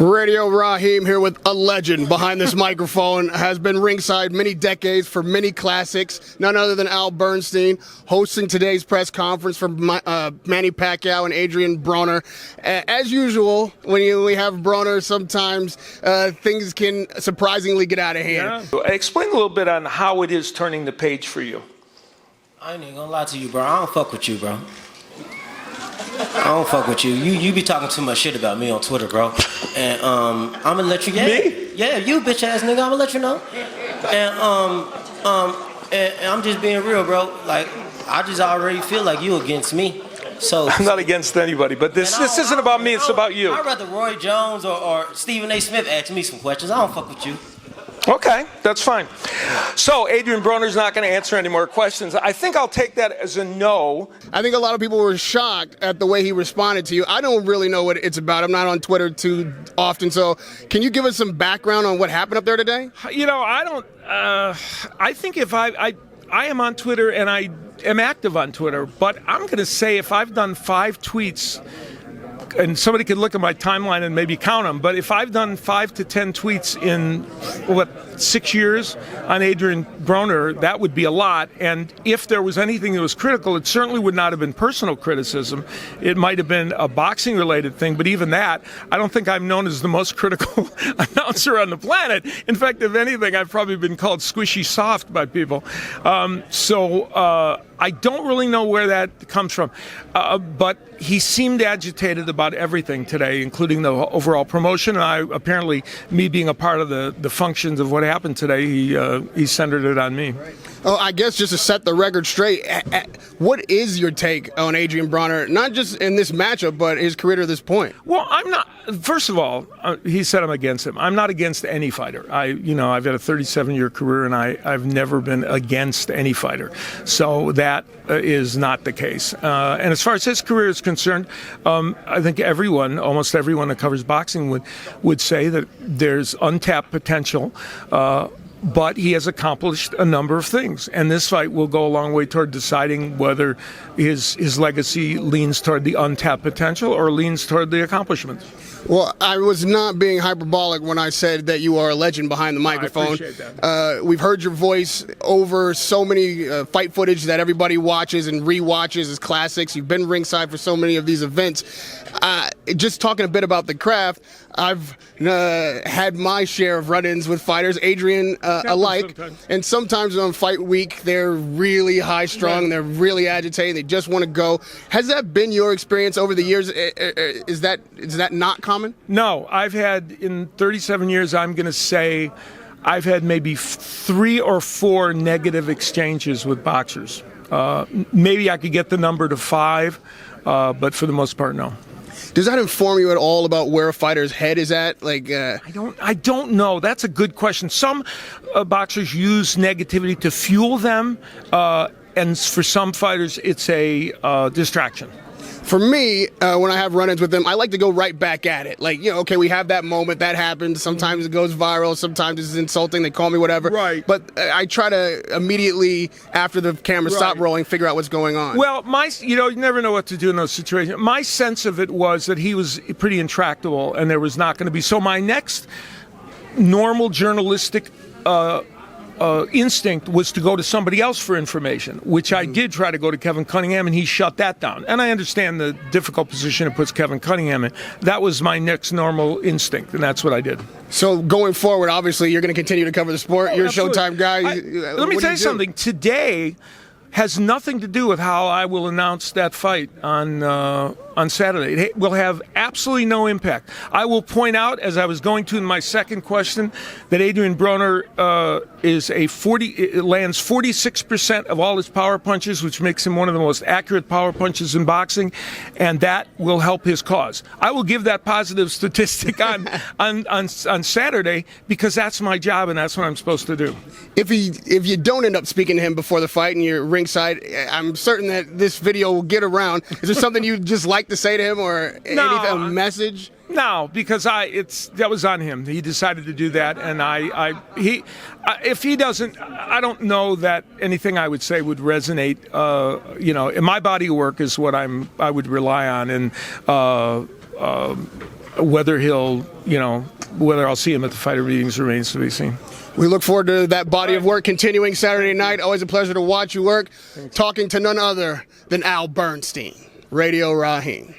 Radio Raheem here with a legend behind this microphone, has been ringside many decades for many classics, none other than Al Bernstein, hosting today's press conference for Manny Pacquiao and Adrien Broner. As usual, when we have Broner, sometimes things can surprisingly get out of hand. Yeah. Explain a little bit on how it is turning the page for you. I ain't even gonna lie to you, bro. I don't fuck with you, bro. I don't fuck with you. You be talking too much shit about me on Twitter, bro. And I'm gonna let you. Me? Yeah, you bitch ass nigga. I'm gonna let you know. And I'm just being real, bro. Like I just already feel like you against me. So I'm not against anybody, but this isn't about me. It's about you. I'd rather Roy Jones or Stephen A. Smith ask me some questions. I don't fuck with you. Okay, that's fine. So Adrien Broner's not going to answer any more questions. I think I'll take that as a no. I think a lot of people were shocked at the way he responded to you. I don't really know what it's about. I'm not on Twitter too often. So can you give us some background on what happened up there today? You know, I don't. I think if I am on Twitter and I am active on Twitter, but I'm going to say if I've done 5 tweets, and somebody could look at my timeline and maybe count them, but if I've done 5 to 10 tweets in, 6 years on Adrien Broner, that would be a lot. And if there was anything that was critical, it certainly would not have been personal criticism. It might have been a boxing-related thing, but even that, I don't think I'm known as the most critical announcer on the planet. In fact, if anything, I've probably been called squishy soft by people. I don't really know where that comes from, but he seemed agitated about everything today, including the overall promotion. And apparently, me being a part of the functions of what happened today, he centered it on me. Oh, I guess just to set the record straight, what is your take on Adrien Broner, not just in this matchup, but his career to this point? Well, I'm not. First of all, he said I'm against him. I'm not against any fighter. I've had a 37-year career, and I've never been against any fighter. So that is not the case. And as far as his career is concerned, I think almost everyone that covers boxing would say that there's untapped potential. But he has accomplished a number of things, and this fight will go a long way toward deciding whether his legacy leans toward the untapped potential or leans toward the accomplishments. Well, I was not being hyperbolic when I said that you are a legend behind the microphone. I appreciate that. We've heard your voice over so many fight footage that everybody watches and re-watches as classics. You've been ringside for so many of these events. Just talking a bit about the craft, I've had my share of run-ins with fighters, Adrien alike, and sometimes on fight week they're really high-strung, they're really agitated, they just want to go. Has that been your experience over the years? Is that not common? No, I've had in 37 years, I'm going to say I've had maybe 3 or 4 negative exchanges with boxers. Maybe I could get the number to 5, but for the most part, no. Does that inform you at all about where a fighter's head is at? I don't know. That's a good question. Some boxers use negativity to fuel them, and for some fighters, it's a distraction. For me, when I have run-ins with them, I like to go right back at it. Okay, we have that moment, that happened. Sometimes it goes viral. Sometimes it's insulting. They call me whatever. Right. But I try to immediately, after the camera stopped rolling, figure out what's going on. Well, you never know what to do in those situations. My sense of it was that he was pretty intractable, and there was not going to be. So my next normal journalistic instinct was to go to somebody else for information, which I did try to go to Kevin Cunningham, and he shut that down. And I understand the difficult position it puts Kevin Cunningham in. That was my next normal instinct, and that's what I did. So going forward, obviously, you're going to continue to cover the sport. You're absolutely. a Showtime guy. Let me tell you something. Today has nothing to do with how I will announce that fight on Saturday. It will have absolutely no impact. I will point out, as I was going to in my second question, that Adrien Broner lands 46% of all his power punches, which makes him one of the most accurate power punches in boxing, and that will help his cause. I will give that positive statistic on Saturday because that's my job and that's what I'm supposed to do. If you don't end up speaking to him before the fight and you're ringside, I'm certain that this video will get around. Is there something you'd just like to say to him or a message? No, because that was on him. He decided to do that, and if he doesn't, I don't know that anything I would say would resonate. My body of work is what I would rely on, and whether whether I'll see him at the fighter meetings remains to be seen. We look forward to that body of work continuing Saturday night. Always a pleasure to watch you work. Talking to none other than Al Bernstein. Radio Raheem.